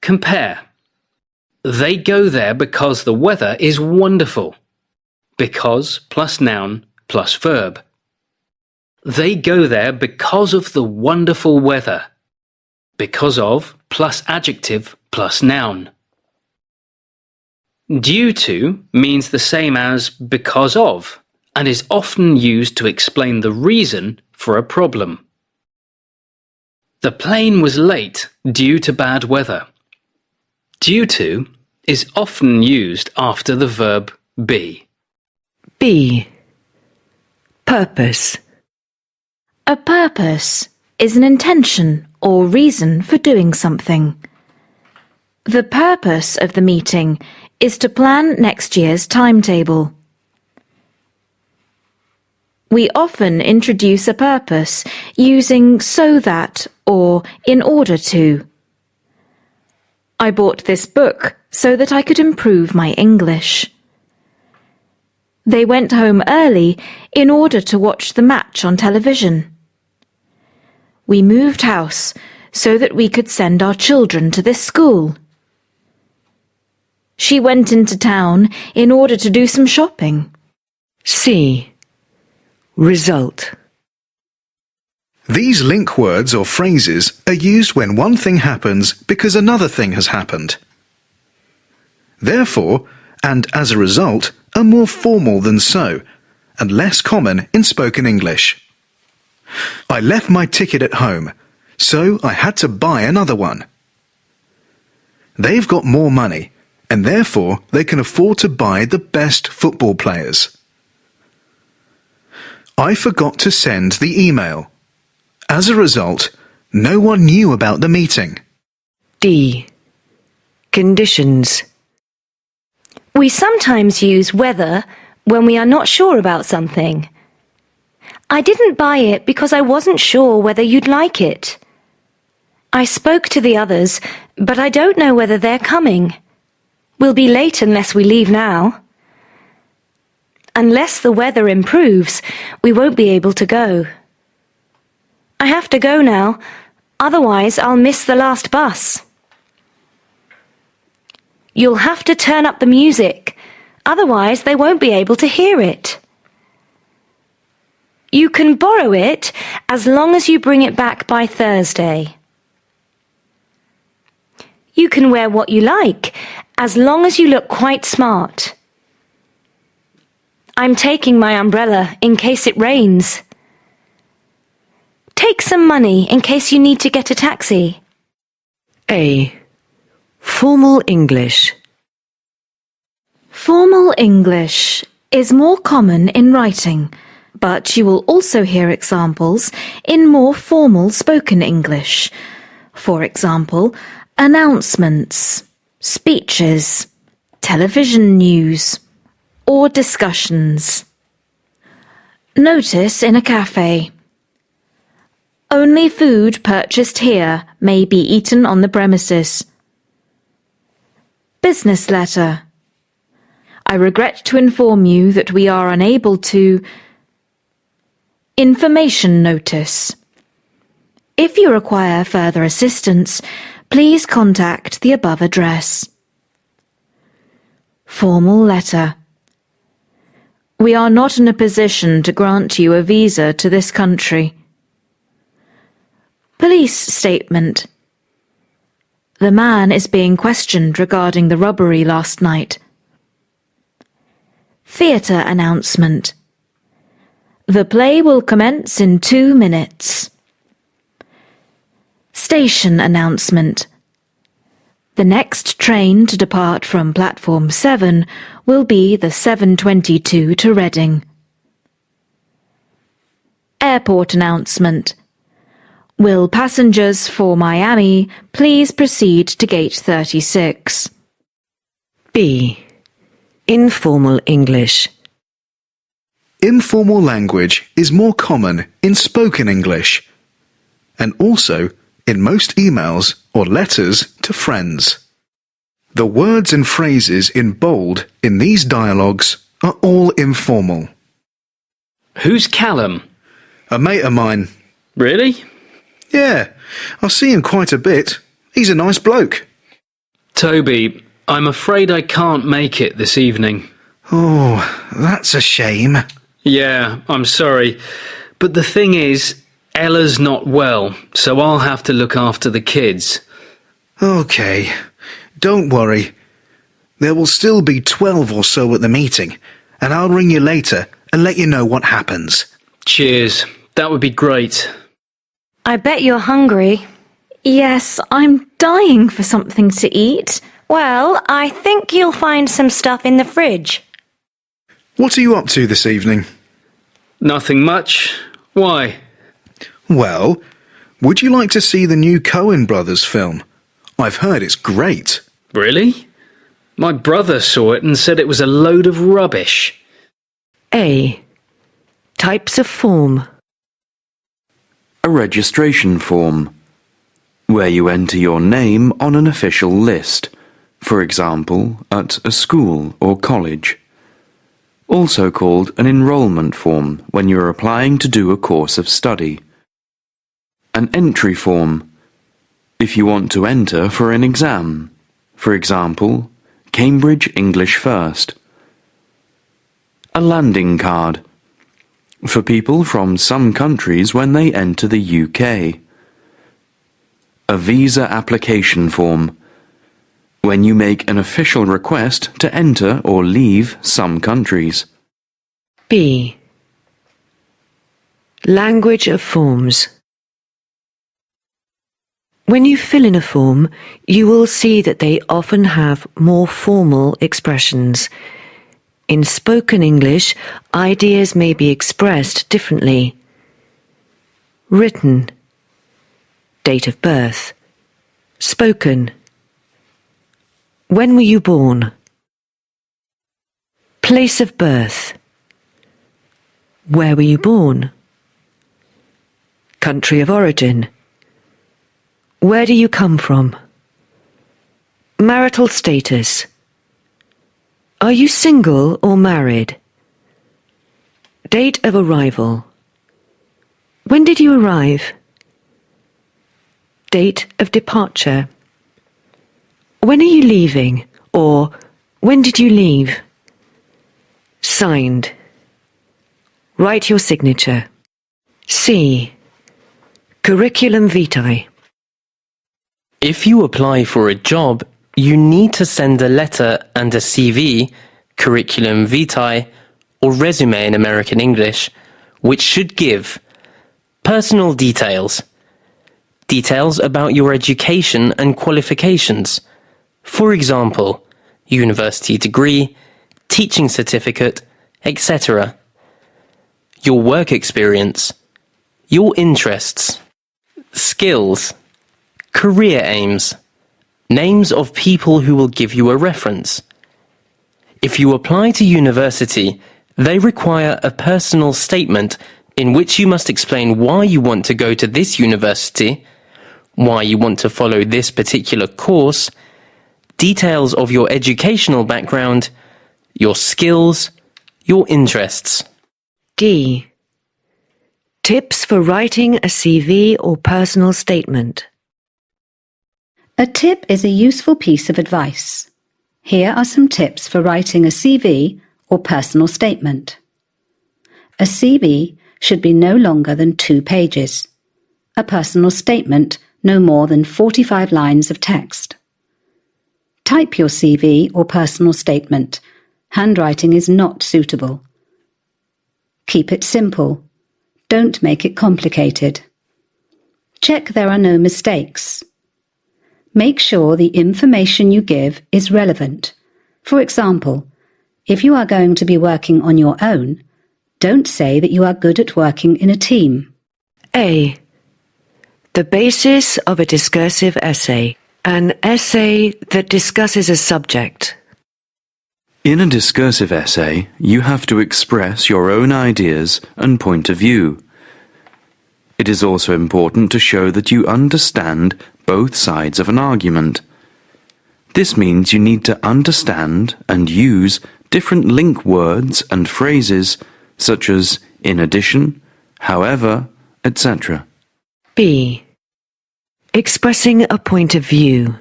Compare. They go there because the weather is wonderful. Because plus noun plus verb. They go there because of the wonderful weather. Because of plus adjective plus noun. Due to means the same as because of and is often used to explain the reason for a problem. The plane was late due to bad weather. Due to is often used after the verb be. B. Purpose. A purpose is an intention or reason for doing something. The purpose of the meeting is to plan next year's timetable. We often introduce a purpose using so that or in order to. I bought this book so that I could improve my English. They went home early in order to watch the match on television. We moved house so that we could send our children to this school. She went into town in order to do some shopping. C. Result. These link words or phrases are used when one thing happens because another thing has happened. Therefore, and as a result, are more formal than so, and less common in spoken English. I left my ticket at home, so I had to buy another one. They've got more money, and therefore they can afford to buy the best football players. I forgot to send the email. As a result, no one knew about the meeting. D. Conditions. We sometimes use whether when we are not sure about something. I didn't buy it because I wasn't sure whether you'd like it. I spoke to the others, but I don't know whether they're coming. We'll be late unless we leave now. Unless the weather improves, we won't be able to go. I have to go now, otherwise I'll miss the last bus. You'll have to turn up the music, otherwise they won't be able to hear it. You can borrow it as long as you bring it back by Thursday. You can wear what you like, as long as you look quite smart. I'm taking my umbrella in case it rains. Take some money in case you need to get a taxi. A. Formal English. Formal English is more common in writing, but you will also hear examples in more formal spoken English. For example, announcements, speeches, television news, or discussions. Notice in a cafe. Only food purchased here may be eaten on the premises. Business letter. I regret to inform you that we are unable to. Information notice. If you require further assistance, please contact the above address. Formal letter. We are not in a position to grant you a visa to this country. Police statement. The man is being questioned regarding the robbery last night. Theatre announcement. The play will commence in 2 minutes. Station announcement. The next train to depart from platform 7 will be the 7:22 to Reading. Airport announcement. Will passengers for Miami please proceed to gate 36? B. Informal English. Informal language is more common in spoken English, and also in most emails or letters to friends. The words and phrases in bold in these dialogues are all informal. Who's Callum? A mate of mine. Really? Yeah, I see him quite a bit. He's a nice bloke. Toby, I'm afraid I can't make it this evening. Oh, that's a shame. Yeah, I'm sorry. But the thing is, Ella's not well, so I'll have to look after the kids. Okay, don't worry. There will still be 12 or so at the meeting, and I'll ring you later and let you know what happens. Cheers. That would be great. I bet you're hungry. Yes, I'm dying for something to eat. Well, I think you'll find some stuff in the fridge. What are you up to this evening? Nothing much. Why? Well, would you like to see the new Coen Brothers film? I've heard it's great. Really? My brother saw it and said it was a load of rubbish. A. Types of form. A registration form, where you enter your name on an official list, for example, at a school or college. Also called an enrolment form when you're applying to do a course of study. An entry form, if you want to enter for an exam, for example, Cambridge English First. A landing card. For people from some countries when they enter the UK. A visa application form. When you make an official request to enter or leave some countries. B. Language of forms. When you fill in a form, you will see that they often have more formal expressions. In spoken English, ideas may be expressed differently. Written. Date of birth. Spoken. When were you born? Place of birth. Where were you born? Country of origin. Where do you come from? Marital status. Are you single or married? Date of arrival. When did you arrive? Date of departure. When are you leaving? Or when did you leave? Signed. Write your signature. C. Curriculum vitae. If you apply for a job, you need to send a letter and a CV, curriculum vitae, or resume in American English, which should give personal details, details about your education and qualifications, for example, university degree, teaching certificate, etc., your work experience, your interests, skills, career aims, names of people who will give you a reference. If you apply to university, they require a personal statement in which you must explain why you want to go to this university, why you want to follow this particular course, details of your educational background, your skills, your interests. D. Tips for writing a CV or personal statement. A tip is a useful piece of advice. Here are some tips for writing a CV or personal statement. A CV should be no longer than 2 pages. A personal statement no more than 45 lines of text. Type your CV or personal statement. Handwriting is not suitable. Keep it simple. Don't make it complicated. Check there are no mistakes. Make sure the information you give is relevant. For example, if you are going to be working on your own, don't say that you are good at working in a team. A. The basis of a discursive essay. An essay that discusses a subject. In a discursive essay, you have to express your own ideas and point of view. It is also important to show that you understand both sides of an argument. This means you need to understand and use different link words and phrases such as in addition, however, etc. B. Expressing a point of view.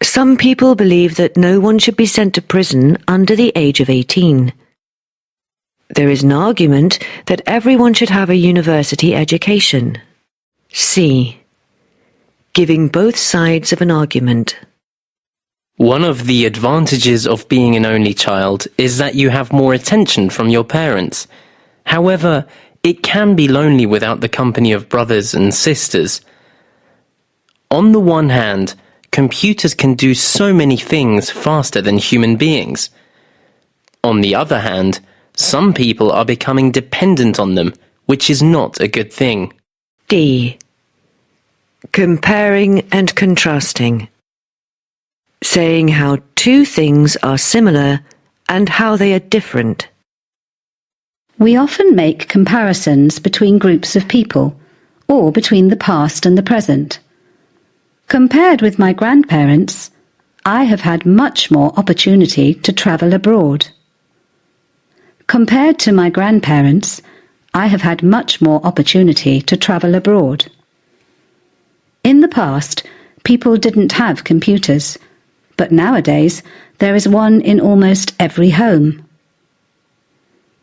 Some people believe that no one should be sent to prison under the age of 18. There is an argument that everyone should have a university education. C. Giving both sides of an argument. One of the advantages of being an only child is that you have more attention from your parents. However, it can be lonely without the company of brothers and sisters. On the one hand, computers can do so many things faster than human beings. On the other hand, some people are becoming dependent on them, which is not a good thing. D. Comparing and contrasting. Saying how 2 things are similar and how they are different. We often make comparisons between groups of people, or between the past and the present. Compared with my grandparents, I have had much more opportunity to travel abroad. Compared to my grandparents, I have had much more opportunity to travel abroad. In the past, people didn't have computers, but nowadays there is one in almost every home.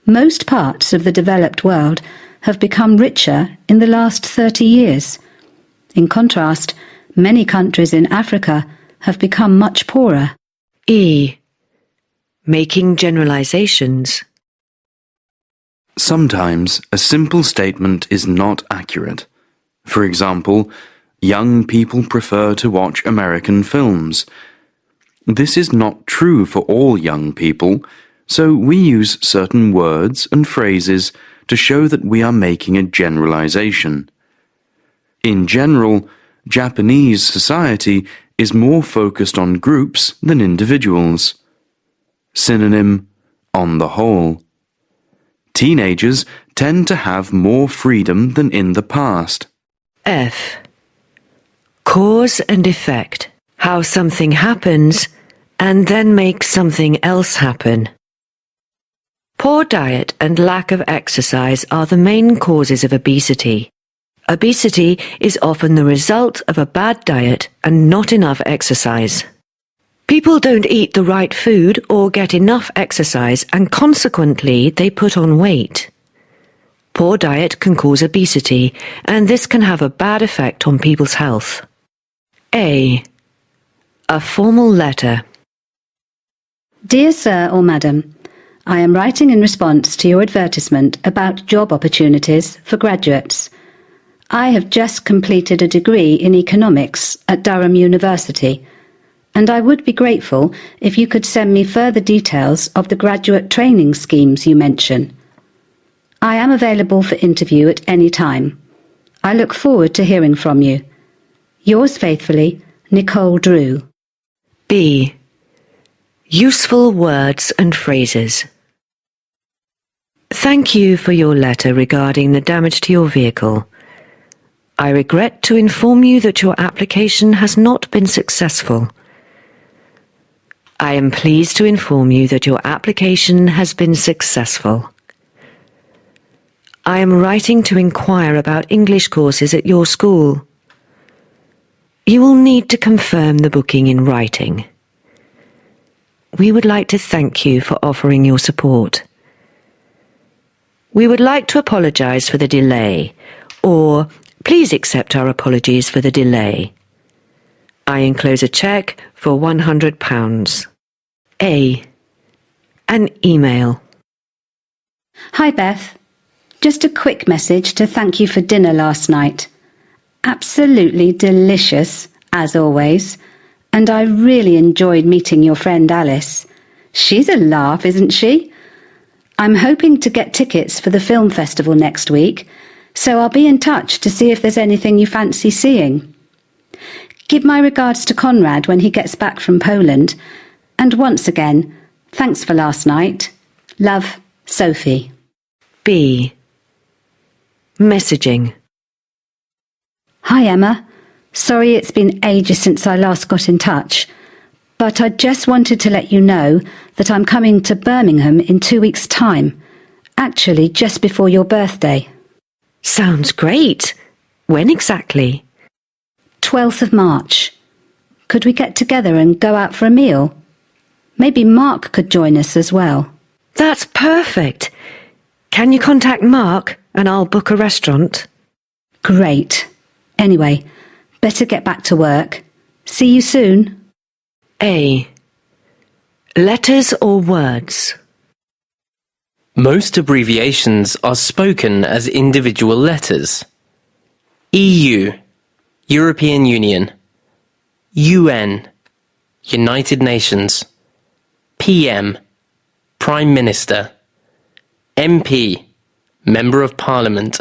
Most parts of the developed world have become richer in the last 30 years. In contrast, many countries in Africa have become much poorer. E. Making generalizations. Sometimes a simple statement is not accurate. For example, young people prefer to watch American films. This is not true for all young people, so we use certain words and phrases to show that we are making a generalization. In general, Japanese society is more focused on groups than individuals. Synonym, on the whole. Teenagers tend to have more freedom than in the past. F. Cause and effect. How something happens and then makes something else happen. Poor diet and lack of exercise are the main causes of obesity. Obesity is often the result of a bad diet and not enough exercise. People don't eat the right food or get enough exercise, and consequently they put on weight. Poor diet can cause obesity, and this can have a bad effect on people's health. A. A formal letter. Dear Sir or Madam, I am writing in response to your advertisement about job opportunities for graduates. I have just completed a degree in economics at Durham University, and I would be grateful if you could send me further details of the graduate training schemes you mention. I am available for interview at any time. I look forward to hearing from you. Yours faithfully, Nicole Drew. B. Useful words and phrases. Thank you for your letter regarding the damage to your vehicle. I regret to inform you that your application has not been successful. I am pleased to inform you that your application has been successful. I am writing to inquire about English courses at your school. You will need to confirm the booking in writing. We would like to thank you for offering your support. We would like to apologize for the delay, or please accept our apologies for the delay. I enclose a cheque for £100. A. An email. Hi Beth. Just a quick message to thank you for dinner last night. Absolutely delicious, as always, and I really enjoyed meeting your friend Alice. She's a laugh, isn't she? I'm hoping to get tickets for the film festival next week, so I'll be in touch to see if there's anything you fancy seeing. Give my regards to Conrad when he gets back from Poland, and once again, thanks for last night. Love, Sophie. B. Messaging. Hi Emma. Sorry it's been ages since I last got in touch, but I just wanted to let you know that I'm coming to Birmingham in 2 weeks' time, actually just before your birthday. Sounds great. When exactly? 12th of March. Could we get together and go out for a meal? Maybe Mark could join us as well. That's perfect. Can you contact Mark and I'll book a restaurant? Great. Anyway, better get back to work. See you soon. A. Letters or words. Most abbreviations are spoken as individual letters. EU, European Union. UN, United Nations. PM, Prime Minister. MP, Member of Parliament.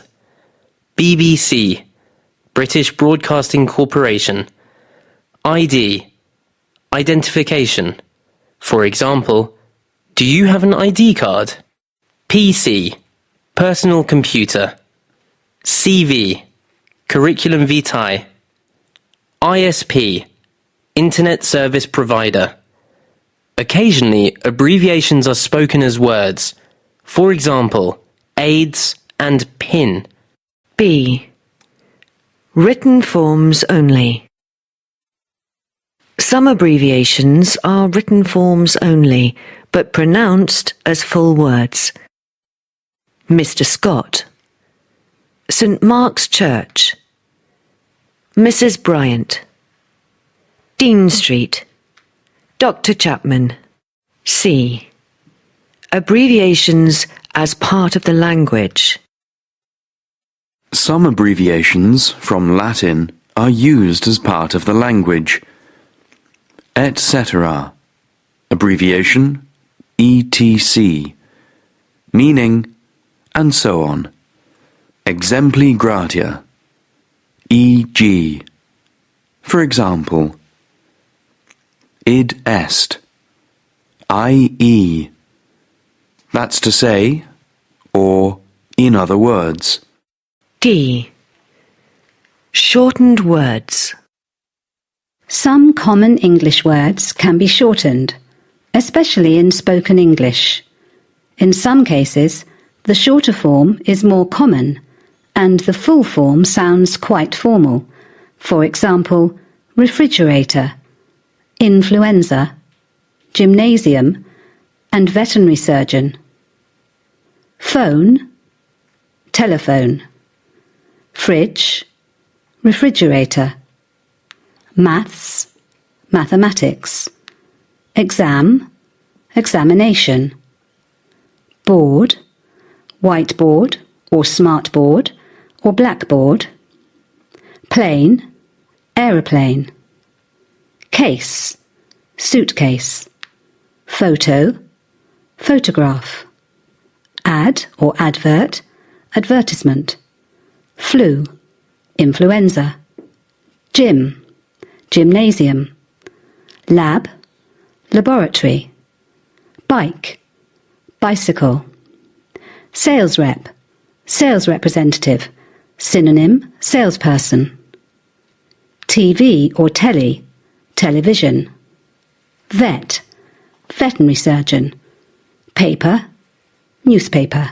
BBC, British Broadcasting Corporation. ID, identification. For example, do you have an ID card? PC, personal computer. CV, curriculum vitae. ISP, Internet Service Provider. Occasionally, abbreviations are spoken as words. For example, AIDS and PIN. B. Written forms only. Some abbreviations are written forms only, but pronounced as full words. Mr. Scott, St. Mark's Church, Mrs. Bryant, Dean Street, Dr. Chapman. C. Abbreviations as part of the language. Some abbreviations from Latin are used as part of the language. Etc. Abbreviation ETC. Meaning, and so on. Exempli gratia. E.g. For example, id est. I.e. That's to say, or in other words. D. Shortened words. Some common English words can be shortened, especially in spoken English. In some cases, the shorter form is more common, and the full form sounds quite formal. For example, refrigerator, influenza, gymnasium, and veterinary surgeon. Phone, telephone. Fridge, refrigerator. Maths, mathematics. Exam, examination. Board, whiteboard or smartboard or blackboard. Plane, aeroplane. Case, suitcase. Photo, photograph. Ad or advert, advertisement. Flu, influenza. Gym, gymnasium. Lab, laboratory. Bike, bicycle. Sales rep, sales representative. Synonym, salesperson. TV or telly, television. Vet, veterinary surgeon. Paper, newspaper.